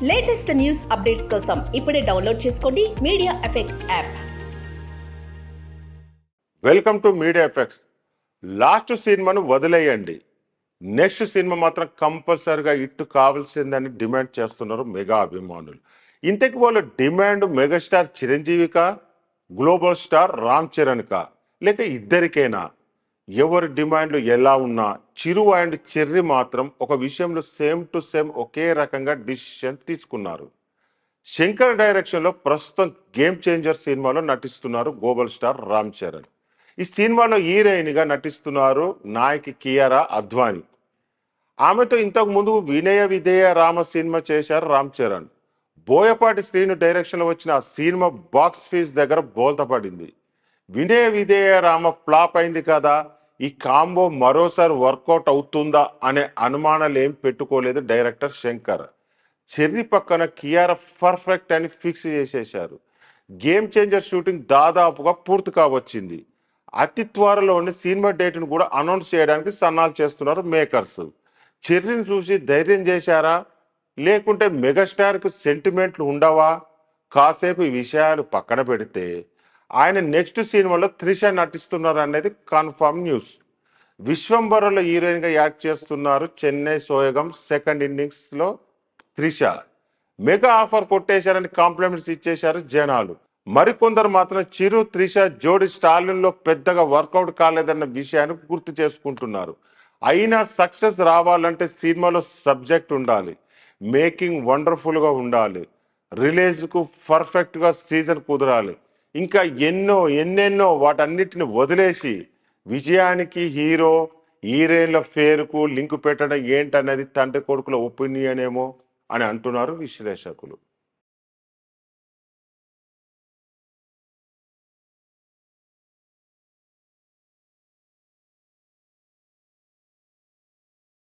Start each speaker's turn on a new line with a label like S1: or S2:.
S1: Latest news updates కోసం ఇప్పుడే download చేసుకోండి media effects app.
S2: Welcome to media effects. Last సినిమాను వదిలేయండి, నెక్స్ట్ సినిమా మాత్రం కంపల్సరిగా ఇట్టు కావాల్సిందని డిమాండ్ చేస్తున్నారు మెగా అభిమానులు. ఇంతకు వాళ్ళ డిమాండ్ మెగాస్టార్ చిరంజీవికా, గ్లోబల్ స్టార్ రామ్ చరణ్కా, లేక ఇద్దరికైనా? ఎవరి డిమాండ్లు ఎలా ఉన్నా చిరు అండ్ చెర్రీ మాత్రం ఒక విషయంలో సేమ్ టు సేమ్ ఒకే రకంగా డిసిషన్ తీసుకున్నారు. శంకర్ డైరెక్షన్లో ప్రస్తుతం గేమ్ చేంజర్ సినిమాలో నటిస్తున్నారు గ్లోబల్ స్టార్ రామ్ చరణ్. ఈ సినిమాలో హీరోయిన్గా నటిస్తున్నారు నాయకి కియారా అద్వానీ. ఆమెతో ఇంతకు ముందు వినయ విధేయ రామ సినిమా చేశారు రామ్ చరణ్. బోయపాటి శ్రీను డైరెక్షన్లో వచ్చిన ఆ సినిమా బాక్స్ ఫీజ్ దగ్గర బోల్తా పడింది. వినయ విధేయ రామ ఫ్లాప్ అయింది కదా, ఈ కాంబో మరోసారి వర్కౌట్ అవుతుందా అనే అనుమానాలు ఏం పెట్టుకోలేదు డైరెక్టర్ శంకర్. చెర్రీ పక్కన కియారా పర్ఫెక్ట్ అని ఫిక్స్ చేసేశారు. గేమ్ చేంజర్ షూటింగ్ దాదాపుగా పూర్తి కావచ్చింది. అతి త్వరలోనే సినిమా డేట్ను కూడా అనౌన్స్ చేయడానికి సన్నాలు చేస్తున్నారు మేకర్స్. చెర్రీని చూసి ధైర్యం చేశారా, లేకుంటే మెగాస్టార్కి సెంటిమెంట్లు ఉండవా? కాసేపు ఈ విషయాలు పక్కన పెడితే ఆయన నెక్స్ట్ సినిమాలో త్రిష నటిస్తున్నారు అనేది కన్ఫర్మ్ న్యూస్. విశ్వంబరలో హీరోయిన్గా యాక్ట్ చేస్తున్నారు చెన్నై సోయగం సెకండ్ ఇన్నింగ్స్లో త్రిష. మెగా ఆఫర్ కొట్టేశారని కాంప్లిమెంట్స్ ఇచ్చేశారు జనాలు. మరికొందరు మాత్రం చిరు త్రిష జోడి స్టాలిన్లో పెద్దగా వర్కౌట్ కాలేదన్న విషయాన్ని గుర్తు చేసుకుంటున్నారు. అయినా సక్సెస్ రావాలంటే సినిమాలో సబ్జెక్ట్ ఉండాలి, మేకింగ్ వండర్ఫుల్గా ఉండాలి, రిలీజ్కు పర్ఫెక్ట్గా సీజన్ కుదరాలి, ఇంకా ఎన్నెన్నో వాటన్నిటిని వదిలేసి విజయానికి హీరో హీరోయిన్ల పేరుకు లింక్ పెట్టడం ఏంటనేది తండ్రి కొడుకుల ఒపీనియన్ ఏమో అని అంటున్నారు విశ్లేషకులు.